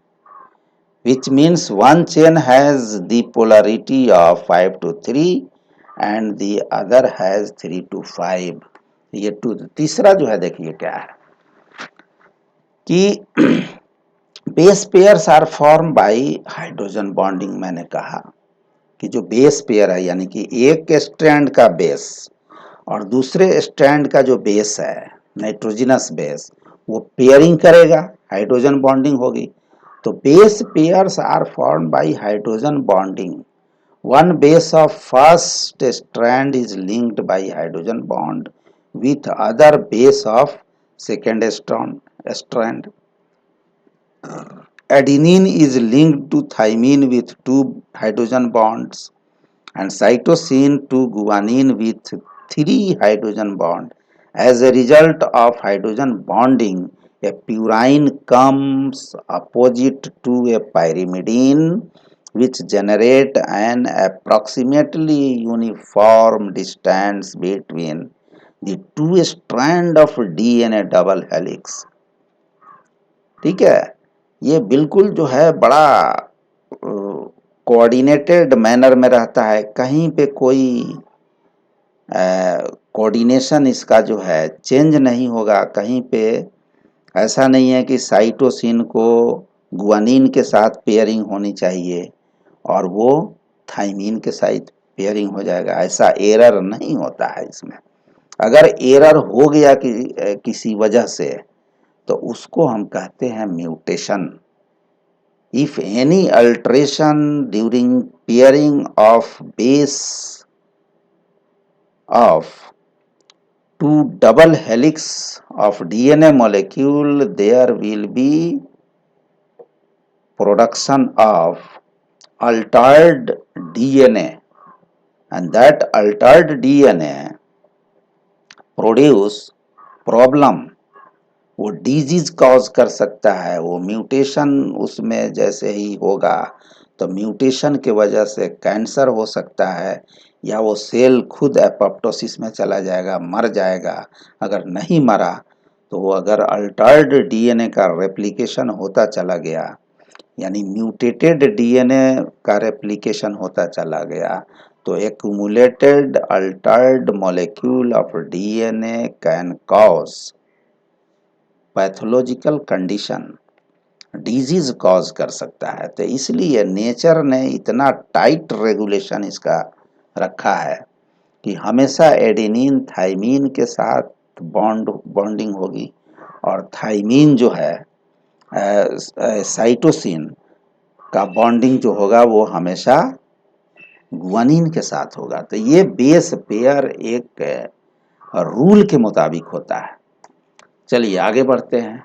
A: which means one chain has the polarity of 5 to 3 and the other has 3 to 5। ये तीसरा जो है देखिए क्या है कि base pairs are form by hydrogen bonding. मैंने कहा कि जो बेस पेयर है यानी कि एक स्ट्रैंड का बेस और दूसरे स्ट्रैंड का जो बेस है नाइट्रोजनस बेस वो पेयरिंग करेगा, हाइड्रोजन बॉन्डिंग होगी। तो base pairs are form by hydrogen bonding. One base of first strand is linked by hydrogen bond with other base of second strand. Adenine is linked to thymine with 2 hydrogen bonds and cytosine to guanine with 3 hydrogen bonds. As a result of hydrogen bonding, a purine comes opposite to a pyrimidine which generate an approximately uniform distance between the two strands of DNA double helix। ठीक है, ये बिल्कुल जो है बड़ा कोऑर्डिनेटेड मैनर में रहता है। कहीं पे कोई कोऑर्डिनेशन इसका जो है चेंज नहीं होगा। कहीं पे ऐसा नहीं है कि साइटोसिन को गुआनिन के साथ पेयरिंग होनी चाहिए और वो थाइमिन के साथ पेयरिंग हो जाएगा। ऐसा एरर नहीं होता है इसमें। अगर एरर हो गया किसी वजह से तो उसको हम कहते हैं mutation. If any alteration during pairing of base of two double helix of DNA molecule, there will be production of altered DNA and that altered DNA produce problem। वो डिजीज कॉज कर सकता है। वो म्यूटेशन उसमें जैसे ही होगा तो म्यूटेशन के वजह से कैंसर हो सकता है या वो सेल खुद एपोप्टोसिस में चला जाएगा, मर जाएगा। अगर नहीं मरा तो वो अगर अल्टर्ड डीएनए का रेप्लिकेशन होता चला गया यानी म्यूटेटेड डीएनए का रेप्लिकेशन होता चला गया तो accumulated Altered molecule of DNA can cause pathological condition disease cause कर सकता है। तो इसलिए नेचर ने इतना टाइट रेगुलेशन इसका रखा है कि हमेशा एडेनिन थाइमीन के साथ बॉन्डिंग होगी, और थाइमीन जो है साइटोसिन का बॉन्डिंग जो होगा वो हमेशा गुआनिन के साथ होगा। तो ये बेस पेयर एक रूल के मुताबिक होता है। चलिए आगे बढ़ते हैं।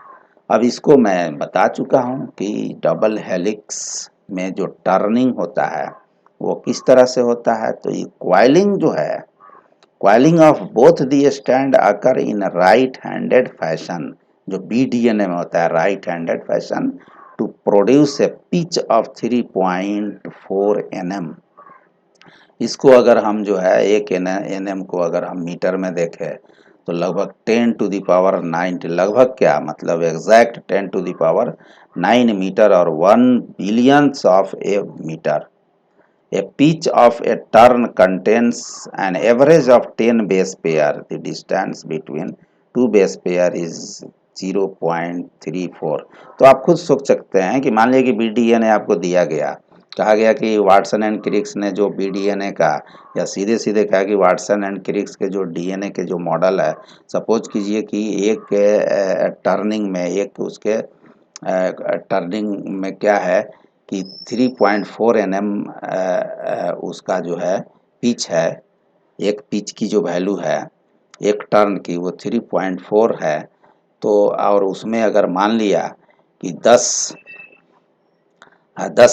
A: अब इसको मैं बता चुका हूँ कि डबल हेलिक्स में जो टर्निंग होता है वो किस तरह से होता है। तो ये क्वाइलिंग जो है, coiling of both the strand occur in right handed fashion, जो BDNA में होता है right handed fashion, to produce a pitch of 3.4 nm। इसको अगर हम जो है एक nm को अगर हम मीटर में देखें तो लगभग 10⁹, लगभग क्या मतलब एग्जैक्ट 10⁹ मीटर और 1 billions of a metre. A pitch of a turn contains an average of 10 base pair. The distance between two base pair is 0.34। तो आप खुद सोच सकते हैं कि मान लीजिए कि BDNA आपको दिया गया, कहा गया कि वाटसन एंड क्रिक्स ने जो BDNA का, या सीधे सीधे कहा कि वाटसन एंड क्रिक्स के जो DNA के जो मॉडल है, सपोज कीजिए कि एक टर्निंग में, एक उसके टर्निंग में क्या है कि 3.4 nm उसका जो है पिच है, एक पिच की जो वैल्यू है एक टर्न की वो 3.4 है। तो और उसमें अगर मान लिया कि 10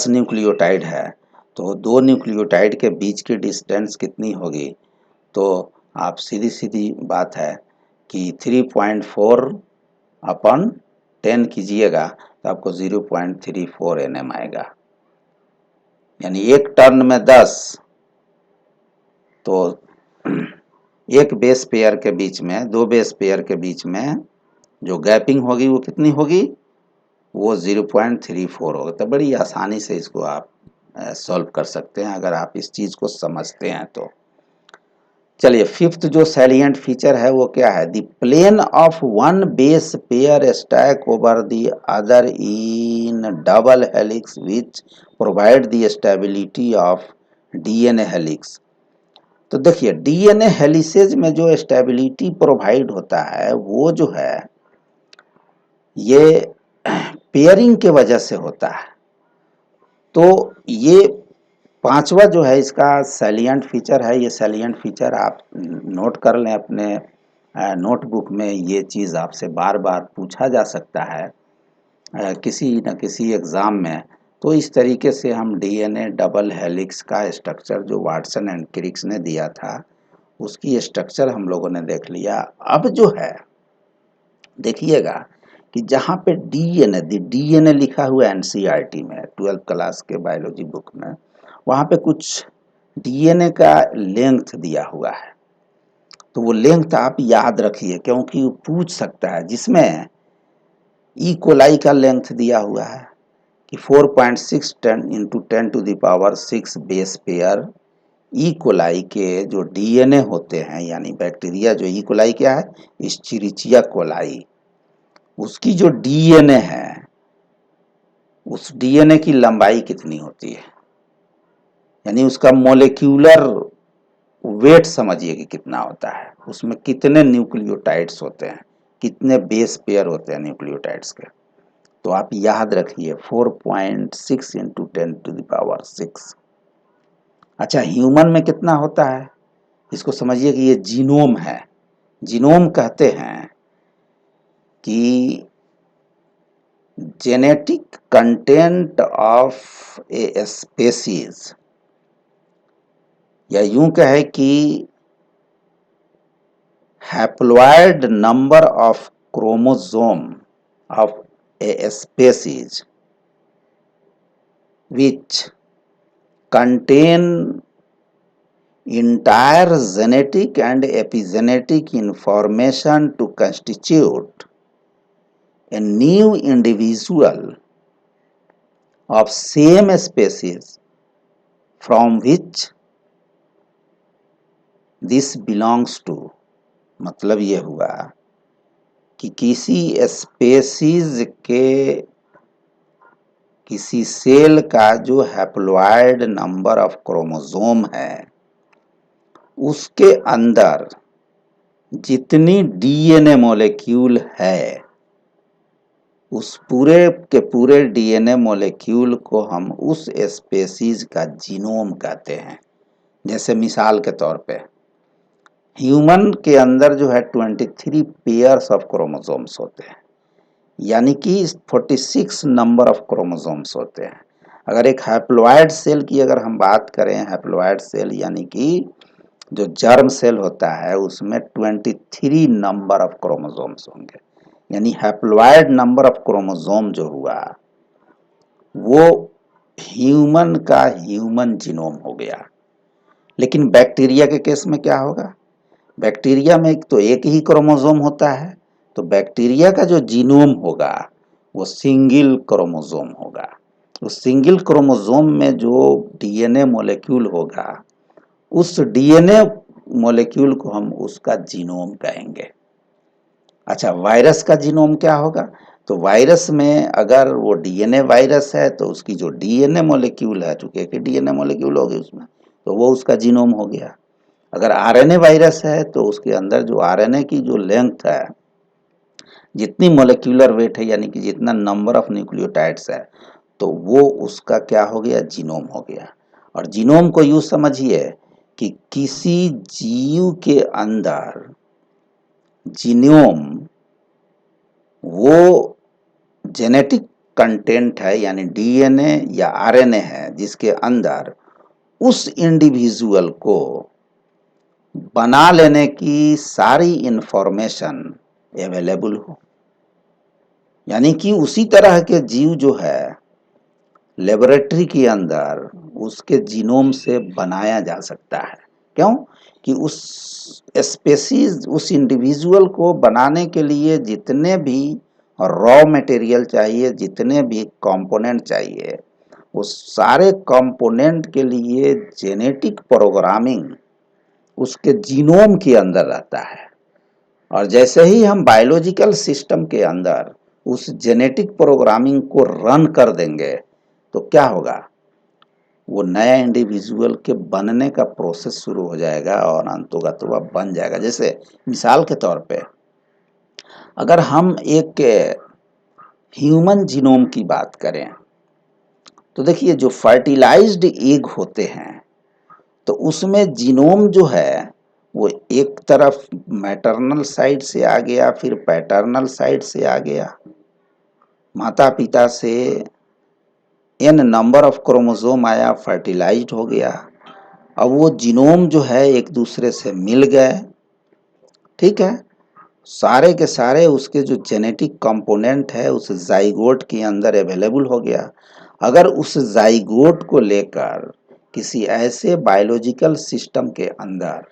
A: न्यूक्लियोटाइड है, तो दो न्यूक्लियोटाइड के बीच की डिस्टेंस कितनी होगी। तो आप सीधी सीधी बात है कि 3.4 अपन 10 कीजिएगा तो आपको 0.34 nm आएगा, यानी एक टर्न में 10। तो एक बेस पेयर के बीच में, दो बेस पेयर के बीच में जो गैपिंग होगी वो कितनी होगी, वो 0.34 होगा। तो बड़ी आसानी से इसको आप सॉल्व कर सकते हैं अगर आप इस चीज़ को समझते हैं तो। चलिए फिफ्थ जो सैलिएंट फीचर है वो क्या है, the plane of one base pair stack over the other in double helix which provide the stability of DNA helix. तो देखिए DNA हेलिसेज में जो स्टेबिलिटी प्रोवाइड होता है वो जो है ये पेयरिंग के वजह से होता है। तो ये पांचवा जो है इसका सैलिएंट फीचर है। ये सैलिएंट फीचर आप नोट कर लें अपने नोटबुक में। ये चीज़ आपसे बार बार पूछा जा सकता है किसी न किसी एग्ज़ाम में। तो इस तरीके से हम DNA डबल हेलिक्स का स्ट्रक्चर जो वाटसन एंड क्रिक्स ने दिया था उसकी स्ट्रक्चर हम लोगों ने देख लिया। अब जो है देखिएगा कि जहाँ पे DNA लिखा हुआ NCERT में 12th क्लास के बायोलॉजी बुक में, वहाँ पे कुछ DNA का लेंथ दिया हुआ है। तो वो लेंथ आप याद रखिए क्योंकि वो पूछ सकता है, जिसमें ई कोलाई का लेंथ दिया हुआ है कि 4.6 10⁻⁶ बेस पेयर ई कोलाई के जो DNA होते हैं, यानी बैक्टीरिया जो ई कोलाई क्या है, इस्चेरिचिया कोलाई, उसकी जो DNA है उस DNA की लंबाई कितनी होती है, यानी उसका मोलेक्यूलर वेट समझिए कि कितना होता है, उसमें कितने न्यूक्लियोटाइड्स होते हैं, कितने बेस पेयर होते हैं न्यूक्लियोटाइड्स के। तो आप याद रखिए 4.6 × 10⁻⁶। अच्छा ह्यूमन में कितना होता है, इसको समझिए कि ये जीनोम है। जीनोम कहते हैं कि genetic content of a species, या यूं कहे कि haploid number of chromosome of a species which contain entire genetic and epigenetic information to constitute a new individual of same species from which this belongs to। मतलब ये हुआ कि किसी स्पेसीज के किसी सेल का जो हैप्लॉइड नंबर ऑफ क्रोमोसोम है उसके अंदर जितनी डीएनए मॉलिक्यूल है उस पूरे के पूरे डीएनए मॉलिक्यूल को हम उस स्पेसीज का जीनोम कहते हैं। जैसे मिसाल के तौर पे ह्यूमन के अंदर जो है 23 पेयर्स ऑफ क्रोमोसोम्स होते हैं, यानी कि 46 नंबर ऑफ क्रोमोसोम्स होते हैं। अगर एक हैप्लॉइड सेल की अगर हम बात करें, हैप्लॉइड सेल यानी कि जो जर्म सेल होता है उसमें 23 नंबर ऑफ क्रोमोसोम्स होंगे, यानी हैप्लॉइड नंबर ऑफ क्रोमोसोम जो हुआ वो ह्यूमन का ह्यूमन जीनोम हो गया। लेकिन बैक्टीरिया के केस में क्या होगा? बैक्टीरिया में तो एक ही क्रोमोसोम होता है, तो बैक्टीरिया का जो जीनोम होगा वो सिंगल क्रोमोसोम होगा। उस सिंगल क्रोमोसोम में जो डीएनए मॉलिक्यूल होगा उस डीएनए मॉलिक्यूल को हम उसका जीनोम कहेंगे। अच्छा, वायरस का जीनोम क्या होगा? तो वायरस में अगर वो डीएनए वायरस है तो उसकी जो डीएनए मॉलिक्यूल है, चूंकि एक डीएनए मॉलिक्यूल होगी उसमें, तो वो उसका जीनोम हो गया। अगर आरएनए वायरस है तो उसके अंदर जो आरएनए की जो लेंथ है, जितनी मोलिकुलर वेट है यानी कि जितना नंबर ऑफ न्यूक्लियोटाइड्स है, तो वो उसका क्या हो गया? जीनोम हो गया। और जीनोम को यूं समझिए कि किसी जीव के अंदर जीनोम वो जेनेटिक कंटेंट है, यानी डीएनए या आरएनए है जिसके अंदर उस इंडिविजुअल को बना लेने की सारी इंफॉर्मेशन अवेलेबल हो। यानी कि उसी तरह के जीव जो है लेबोरेटरी के अंदर उसके जीनोम से बनाया जा सकता है। क्यों? कि उस स्पेसीज, उस इंडिविजुअल को बनाने के लिए जितने भी रॉ मटेरियल चाहिए, जितने भी कंपोनेंट चाहिए, उस सारे कंपोनेंट के लिए जेनेटिक प्रोग्रामिंग उसके जीनोम के अंदर रहता है। और जैसे ही हम बायोलॉजिकल सिस्टम के अंदर उस जेनेटिक प्रोग्रामिंग को रन कर देंगे तो क्या होगा? वो नया इंडिविजुअल के बनने का प्रोसेस शुरू हो जाएगा और अंततः वह बन जाएगा। जैसे मिसाल के तौर पे अगर हम एक ह्यूमन जीनोम की बात करें तो देखिए, जो फर्टिलाइज्ड एग होते हैं तो उसमें जीनोम जो है वो एक तरफ मैटरनल साइड से आ गया, फिर पैटर्नल साइड से आ गया। माता पिता से एन नंबर ऑफ क्रोमोसोम आया, फर्टिलाइज्ड हो गया। अब वो जीनोम जो है एक दूसरे से मिल गए, ठीक है। सारे के सारे उसके जो जेनेटिक कंपोनेंट है उस जाइगोट के अंदर अवेलेबल हो गया। अगर उस जाइगोट को लेकर किसी ऐसे बायोलॉजिकल सिस्टम के अंदर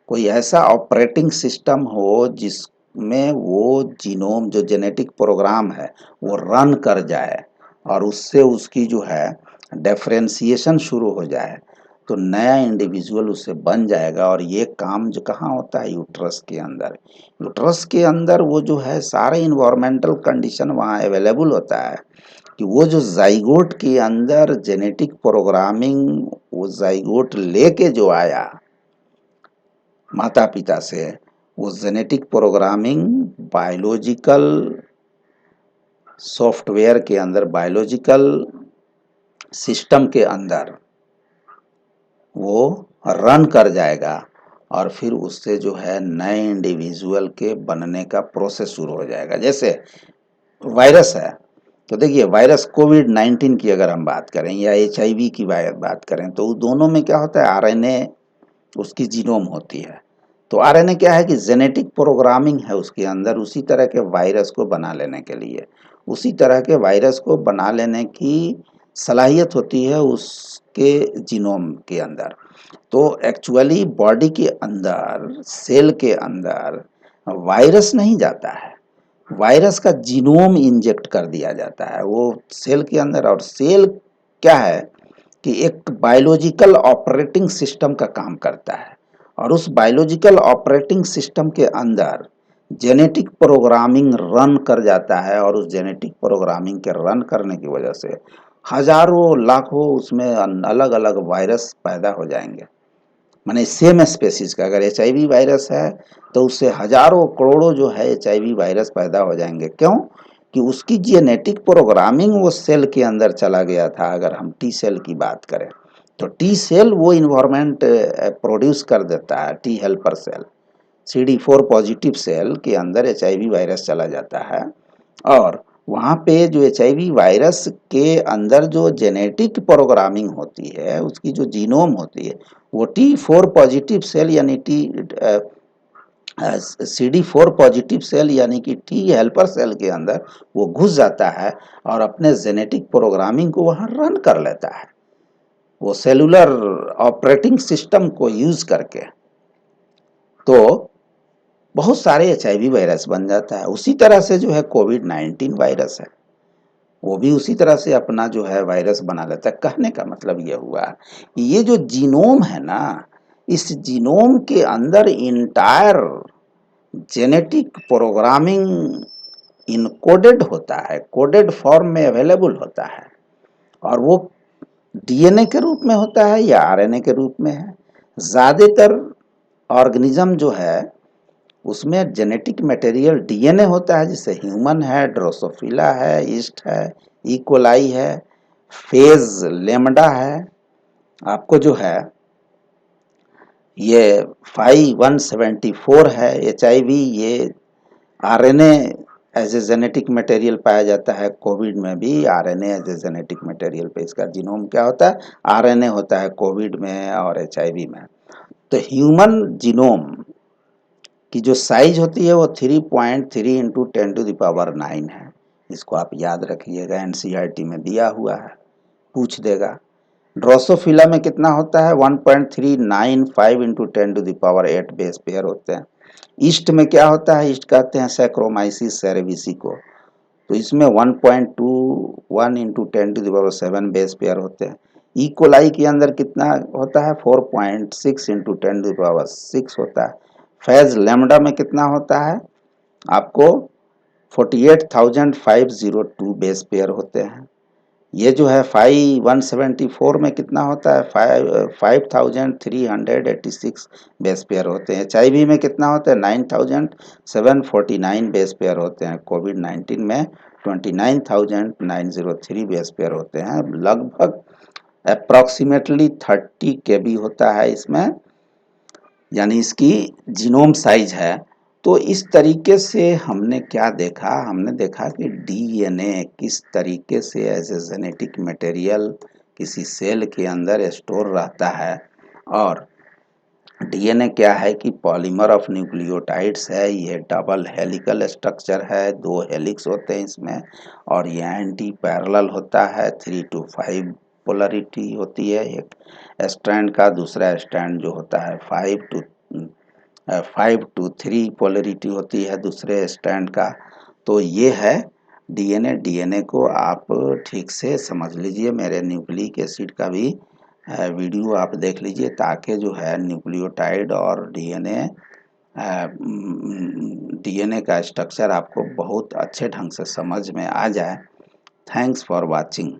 A: कोई ऐसा ऑपरेटिंग सिस्टम हो जिसमें वो जीनोम, जो जेनेटिक प्रोग्राम है, वो रन कर जाए और उससे उसकी जो है डिफरेंशिएशन शुरू हो जाए, तो नया इंडिविजुअल उससे बन जाएगा। और ये काम जो कहाँ होता है? यूट्रस के अंदर। यूट्रस के अंदर वो जो है सारे इन्वायरमेंटल कंडीशन वहाँ अवेलेबल होता है कि वो जो जाइगोट के अंदर जेनेटिक प्रोग्रामिंग वो जाइगोट लेके जो आया माता पिता से, वो जेनेटिक प्रोग्रामिंग बायोलॉजिकल सॉफ्टवेयर के अंदर, बायोलॉजिकल सिस्टम के अंदर वो रन कर जाएगा और फिर उससे जो है नए इंडिविजुअल के बनने का प्रोसेस शुरू हो जाएगा। जैसे वायरस है तो देखिए, वायरस कोविड-19 की अगर हम बात करें या एचआईवी की बात करें तो दोनों में क्या होता है? आरएनए उसकी जीनोम होती है। तो आरएनए क्या है कि जेनेटिक प्रोग्रामिंग है उसके अंदर उसी तरह के वायरस को बना लेने के लिए, उसी तरह के वायरस को बना लेने की सलाहियत होती है उसके जीनोम के अंदर। तो एक्चुअली बॉडी के अंदर, सेल के अंदर वायरस नहीं जाता है, वायरस का जीनोम इंजेक्ट कर दिया जाता है वो सेल के अंदर। और सेल क्या है कि एक बायोलॉजिकल ऑपरेटिंग सिस्टम का काम करता है और उस बायोलॉजिकल ऑपरेटिंग सिस्टम के अंदर जेनेटिक प्रोग्रामिंग रन कर जाता है और उस जेनेटिक प्रोग्रामिंग के रन करने की वजह से हजारों लाखों उसमें अलग अलग वायरस पैदा हो जाएंगे। माने सेम स्पेसीज का अगर HIV वायरस है तो उससे हजारों करोड़ों जो है HIV वायरस पैदा हो जाएंगे। क्यों? कि उसकी जेनेटिक प्रोग्रामिंग वो सेल के अंदर चला गया था। अगर हम टी सेल की बात करें तो टी सेल वो इन्वायरमेंट प्रोड्यूस कर देता है। T helper cell, CD4 positive cell के अंदर HIV वायरस चला जाता है और वहाँ पे जो HIV वायरस के अंदर जो जेनेटिक प्रोग्रामिंग होती है, उसकी जो जीनोम होती है, वो T4 पॉजिटिव सेल यानी CD4 पॉजिटिव सेल यानी कि टी हेल्पर सेल के अंदर वो घुस जाता है और अपने जेनेटिक प्रोग्रामिंग को वहाँ रन कर लेता है, वो सेलुलर ऑपरेटिंग सिस्टम को यूज करके। तो बहुत सारे HIV वायरस बन जाता है। उसी तरह से जो है कोविड-19 वायरस है, वो भी उसी तरह से अपना जो है वायरस बना लेता है। कहने का मतलब ये हुआ कि ये जो जीनोम है ना, इस जीनोम के अंदर इंटायर जेनेटिक प्रोग्रामिंग इनकोडेड होता है, कोडेड फॉर्म में अवेलेबल होता है और वो DNA के रूप में होता है या RNA के रूप में है। ज़्यादातर ऑर्गेनिज्म जो है उसमें जेनेटिक मटेरियल DNA होता है, जैसे ह्यूमन है, ड्रोसोफिला है, ईस्ट है, इकोलाई है, फेज लेमडा है। आपको जो है ये 5174 है HIV, ये RNA as a genetic material पाया जाता है। कोविड में भी RNA as a genetic material पे इसका जीनोम क्या होता है, RNA होता है कोविड में और HIV में। तो ह्यूमन जीनोम की जो साइज होती है वो 3.3 इंटू 10⁹ है। इसको आप याद रखिएगा, NCERT में दिया हुआ है, पूछ देगा। ड्रोसोफिला में कितना होता है, 1.395 इंटू 10⁸ बेस पेयर होते हैं। ईस्ट में क्या होता है, ईस्ट कहते हैं सैक्रोमाइसिस सेरेविसी को, तो इसमें 1.21 इंटू 10⁷ बेस पेयर होते हैं। इकोलाई के अंदर कितना होता है, 4.6 इंटू 10⁶ होता है। फैज लेमडा में कितना होता है, आपको 48,502 बेस पेयर होते हैं। ये जो है 5174 में कितना होता है, 5386 बेस पेयर होते हैं। HIV में कितना होता है, 9749 बेस पेयर होते हैं। कोविड-19 में 29,903 बेस पेयर होते हैं। लगभग अप्रॉक्सीमेटली 30 KB होता है इसमें, यानी इसकी जीनोम साइज है। तो इस तरीके से हमने क्या देखा, हमने देखा कि DNA किस तरीके से एज ए जेनेटिक मटेरियल किसी सेल के अंदर स्टोर रहता है। और DNA क्या है कि पॉलीमर ऑफ न्यूक्लियोटाइड्स है, ये डबल हेलिकल स्ट्रक्चर है, 2 हेलिक्स होते हैं इसमें और ये एंटी पैरेलल होता है, 3 to 5 पोलरिटी होती है एक स्ट्रैंड का, दूसरा स्ट्रैंड जो होता है 5 to 3 पोलरिटी होती है दूसरे स्ट्रैंड का। तो ये है DNA को आप ठीक से समझ लीजिए। मेरे न्यूक्लिक एसिड का भी वीडियो आप देख लीजिए, ताकि जो है न्यूक्लियोटाइड और DNA का स्ट्रक्चर आपको बहुत अच्छे ढंग से समझ में आ जाए। Thanks for watching.